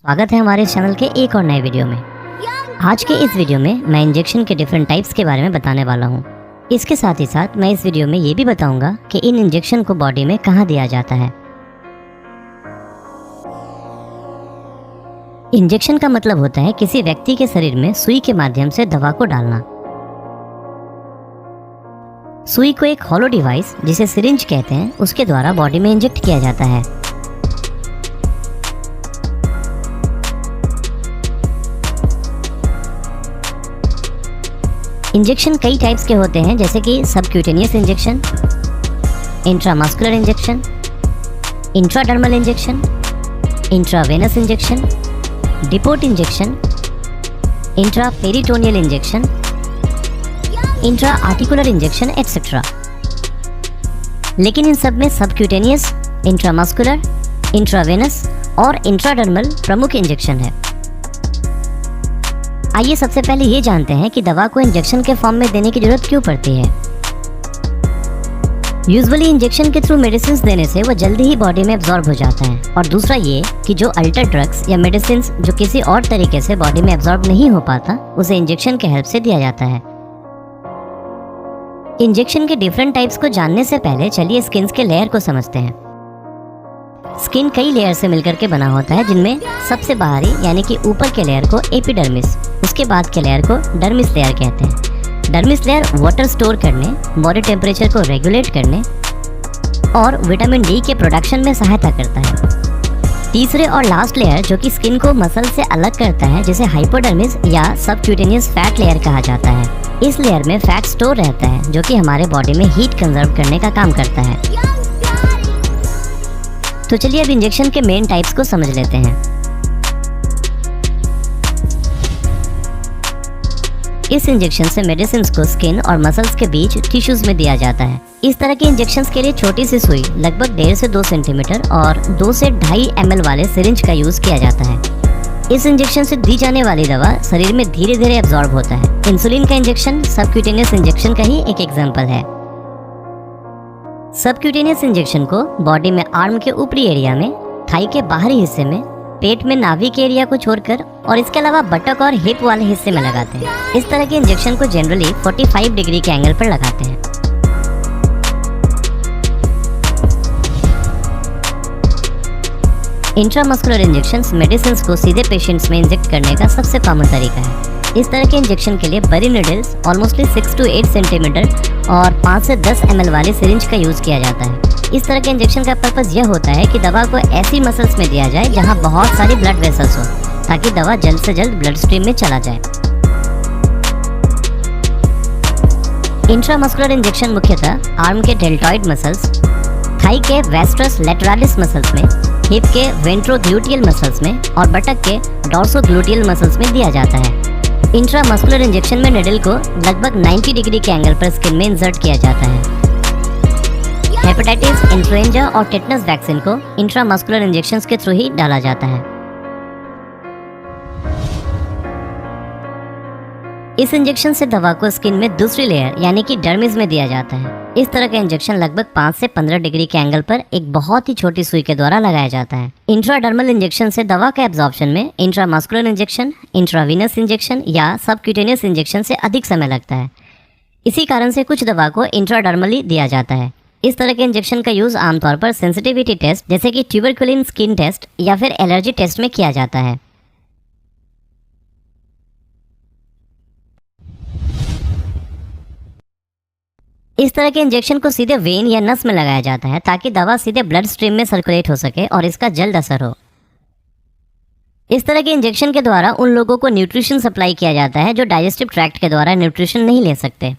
स्वागत है हमारे चैनल के एक और नए वीडियो में। आज के इस वीडियो में मैं इंजेक्शन के डिफरेंट टाइप्स के बारे में बताने वाला हूँ। इसके साथ ही साथ मैं इस वीडियो में ये भी बताऊंगा कि इन इंजेक्शन को बॉडी में कहाँ दिया जाता है। इंजेक्शन का मतलब होता है किसी व्यक्ति के शरीर में सुई के माध्यम से दवा को डालना। सुई को एक हॉलो डिवाइस जिसे सिरिंज कहते हैं उसके द्वारा बॉडी में इंजेक्ट किया जाता है। इंजेक्शन कई टाइप्स के होते हैं, जैसे कि subcutaneous injection, intramuscular injection, intradermal injection, intravenous injection, depot injection, intraperitoneal injection, intra articular injection etcetera. लेकिन इन सब में सबक्यूटेनियस, इंट्रामस्कुलर, इंट्रावेनस और इंट्राडर्मल प्रमुख इंजेक्शन है। आइए सबसे पहले ये जानते हैं कि दवा को इंजेक्शन के फॉर्म में देने की जरूरत क्यों पड़ती है। यूजुअली इंजेक्शन के थ्रू मेडिसिन देने से वो जल्दी ही बॉडी में एब्जॉर्ब हो जाता है, और दूसरा ये कि जो अल्टर ड्रग्स या मेडिसिन जो किसी और तरीके से बॉडी में एब्जॉर्ब नहीं हो पाता उसे इंजेक्शन के हेल्प से दिया जाता है। इंजेक्शन के डिफरेंट टाइप्स को जानने से पहले चलिए स्किन के लेयर को समझते हैं। स्किन कई लेयर से मिलकर के बना होता है, जिनमें सबसे बाहरी यानी कि ऊपर के लेयर को एपिडर्मिस, उसके बाद के लेयर को डर्मिस लेयर कहते हैं। डर्मिस लेयर वाटर स्टोर करने, बॉडी टेम्परेचर को रेगुलेट करने और विटामिन डी के प्रोडक्शन में सहायता करता है। तीसरे और लास्ट लेयर जो कि स्किन को मसल से अलग करता है, जिसे हाइपोडर्मिस या सबक्यूटेनियस फैट लेयर कहा जाता है। इस लेयर में फैट स्टोर रहता है जो कि हमारे बॉडी में हीट कंजर्व करने का काम करता है। तो चलिए अब इंजेक्शन के मेन टाइप्स को समझ लेते हैं। इस इंजेक्शन से मेडिसिन को स्किन और मसल्स के बीच टिश्यूज में दिया जाता है। इस तरह के इंजेक्शन के लिए छोटी सी सुई लगभग 1.5 से 2 सेंटीमीटर और 2 से 2.5 ml वाले सिरिंज का यूज किया जाता है। इस इंजेक्शन से दी जाने वाली दवा शरीर में धीरे धीरे एब्जॉर्ब होता है। इंसुलिन का इंजेक्शन सबक्यूटेनियस इंजेक्शन का ही एक एग्जाम्पल है। सबक्यूटेनियस इंजेक्शन को बॉडी में आर्म के ऊपरी एरिया में, थाई के बाहरी हिस्से में, पेट में नाभि के एरिया को छोड़कर और इसके अलावा बटक और हिप वाले हिस्से में लगाते हैं। इस तरह के इंजेक्शन को जनरली 45 डिग्री के एंगल पर लगाते हैं। इंट्रामस्कुलर इंजेक्शंस मेडिसिन को सीधे पेशेंट्स में इंजेक्ट करने का सबसे कॉमन तरीका है। इस तरह के इंजेक्शन के लिए बड़ी नीडल्स ऑलमोस्टली 6 to 8 सेंटीमीटर और 5 से 10 ml वाले सिरिंज का यूज किया जाता है। इस तरह के इंजेक्शन का पर्पस यह होता है कि दवा को ऐसी मसल्स में दिया जाए जहां बहुत सारी ब्लड वेसल्स हो, ताकि दवा जल्द से जल्द ब्लड स्ट्रीम में चला जाए। इंट्रामस्कुलर इंजेक्शन मुख्यतः आर्म के डेल्टॉइड मसल्स, थाई के वेस्ट्रस लेटरालिस मसल्स में, हिप के वेंट्रोग्लूटियल मसल्स में और बटक के डॉर्सोग्लूटियल मसल्स में दिया जाता है। इंट्रामस्कुलर इंजेक्शन में निडल को लगभग 90 डिग्री के एंगल पर स्किन में इंसर्ट किया जाता है। हेपेटाइटिस, इन्फ्लुएंजा और टेटनस वैक्सीन को इंट्रामस्कुलर इंजेक्शंस के थ्रू ही डाला जाता है। इस इंजेक्शन से दवा को स्किन में दूसरी लेयर यानी कि डर्मिस में दिया जाता है। इस तरह का इंजेक्शन लगभग 5 से 15 डिग्री के एंगल पर एक बहुत ही छोटी सुई के द्वारा लगाया जाता है। इंट्राडर्मल इंजेक्शन से दवा का एब्जॉर्प्शन में इंट्रामस्कुलर इंजेक्शन, इंट्रावीनस इंजेक्शन या सबक्यूटेनियस इंजेक्शन से अधिक समय लगता है। इसी कारण से कुछ दवा को इंट्राडर्मली दिया जाता है। इस तरह के इंजेक्शन का यूज आमतौर पर सेंसिटिविटी टेस्ट जैसे कि ट्यूबरकुलिन स्किन टेस्ट या फिर एलर्जी टेस्ट में किया जाता है। इस तरह के इंजेक्शन को सीधे वेन या नस में लगाया जाता है, ताकि दवा सीधे ब्लड स्ट्रीम में सर्कुलेट हो सके और इसका जल्द असर हो। इस तरह के इंजेक्शन के द्वारा उन लोगों को न्यूट्रिशन सप्लाई किया जाता है जो डाइजेस्टिव ट्रैक्ट के द्वारा न्यूट्रिशन नहीं ले सकते।